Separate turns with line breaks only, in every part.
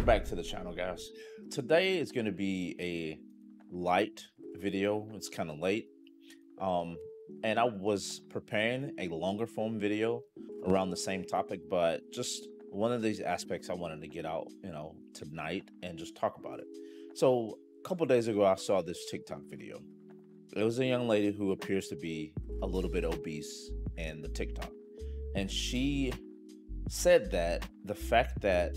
Welcome back to the channel, guys. Today is going to be a light video. It's kind of late. Um, and I was preparing a longer form video around the same topic, but just one of these aspects I wanted to get out, tonight and just talk about it. So a couple days ago, I saw this TikTok video. It was a young lady who appears to be a little bit obese in the TikTok. And she said that the fact that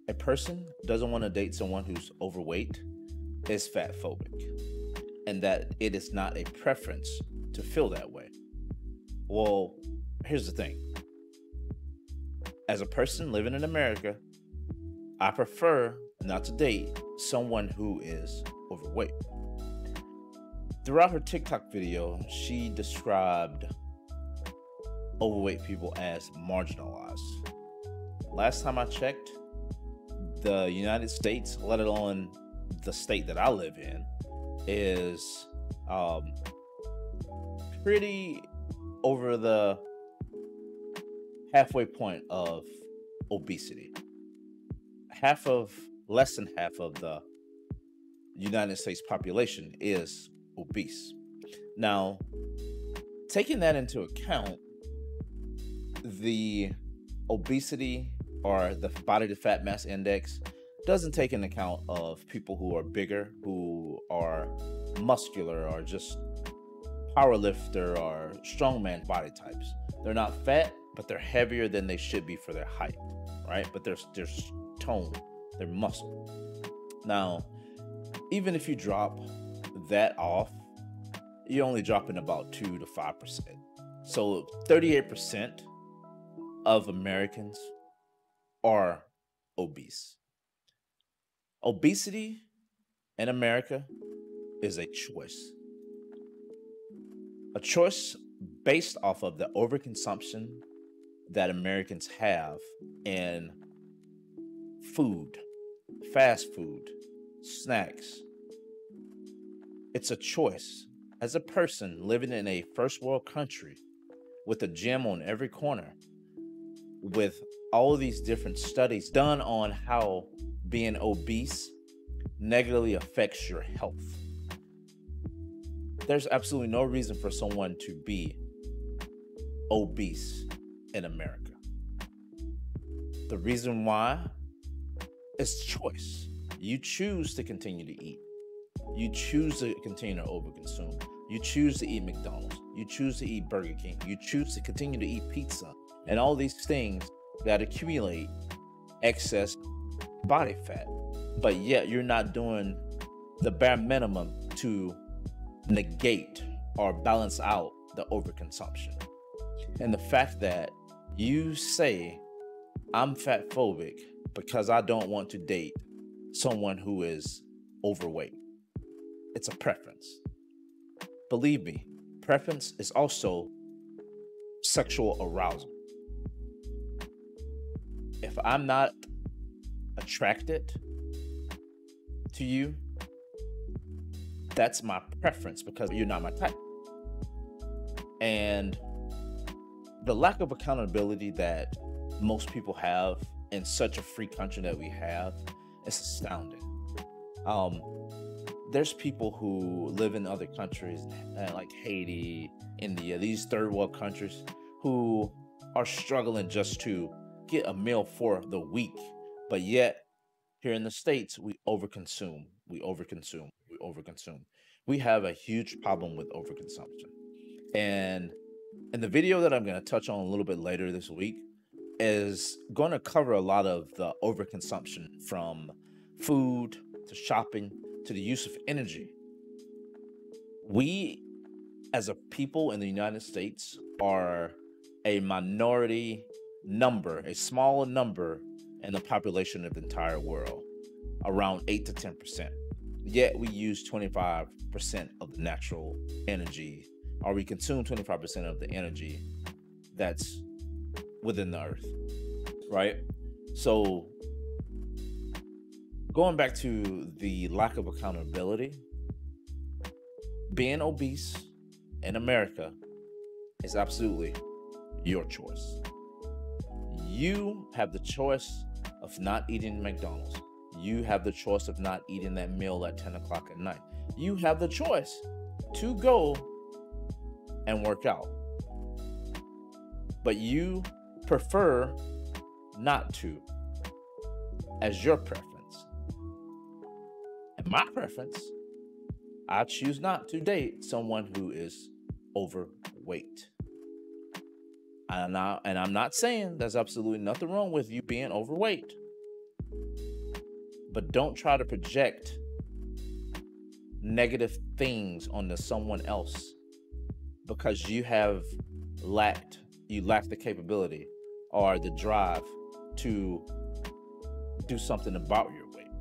a person doesn't want to date someone who's overweight is fat phobic, and that it is not a preference to feel that way. Well, here's the thing. As a person living in America, I prefer not to date someone who is overweight. Throughout her TikTok video, she described overweight people as marginalized. Last time I checked, the United States, let alone the state that I live in, is pretty over the halfway point of obesity. Less than half of the United States population is obese. Now, taking that into account, the obesity or the body to fat mass index doesn't take into account of people who are bigger, who are muscular, or just power lifter or strongman body types. They're not fat, but they're heavier than they should be for their height, right? But they're tone, they're muscle. Now, even if you drop that off, you're only dropping about 2 to 5%. So 38% of Americans are obese. Obesity in America is a choice. A choice based off of the overconsumption that Americans have in food, fast food, snacks. It's a choice. As a person living in a first world country with a gym on every corner, with all of these different studies done on how being obese negatively affects your health, there's absolutely no reason for someone to be obese in America. The reason why is choice. You choose to continue to eat. You choose to continue to overconsume. You choose to eat McDonald's. You choose to eat Burger King. You choose to continue to eat pizza. And all these things that accumulate excess body fat. But yet you're not doing the bare minimum to negate or balance out the overconsumption. And the fact that you say, I'm fat phobic because I don't want to date someone who is overweight. It's a preference. Believe me, preference is also sexual arousal. If I'm not attracted to you, that's my preference because you're not my type. And the lack of accountability that most people have in such a free country that we have is astounding. There's people who live in other countries like Haiti, India, these third world countries, who are struggling just to get a meal for the week. But yet, here in the States, we overconsume. We have a huge problem with overconsumption. And the video that I'm going to touch on a little bit later this week is going to cover a lot of the overconsumption, from food to shopping to the use of energy. We, as a people in the United States, are a minority number, a smaller number in the population of the entire world, around 8 to 10%. Yet we use 25% of the natural energy, or we consume 25% of the energy that's within the earth, right? So going back to the lack of accountability, being obese in America is absolutely your choice. You have the choice of not eating McDonald's. You have the choice of not eating that meal at 10 o'clock at night. You have the choice to go and work out. But you prefer not to, as your preference. And my preference, I choose not to date someone who is overweight. And I'm not saying there's absolutely nothing wrong with you being overweight. But don't try to project negative things onto someone else because you lack the capability or the drive to do something about your weight.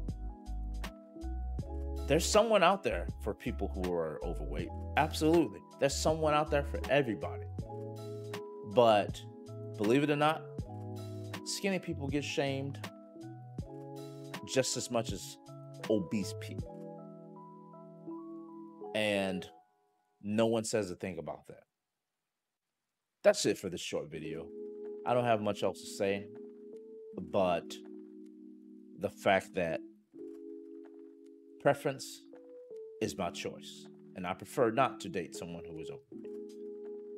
There's someone out there for people who are overweight. Absolutely. There's someone out there for everybody. But believe it or not, skinny people get shamed just as much as obese people. And no one says a thing about that. That's it for this short video. I don't have much else to say, but the fact that preference is my choice, and I prefer not to date someone who is overweight.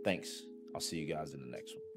Thanks. I'll see you guys in the next one.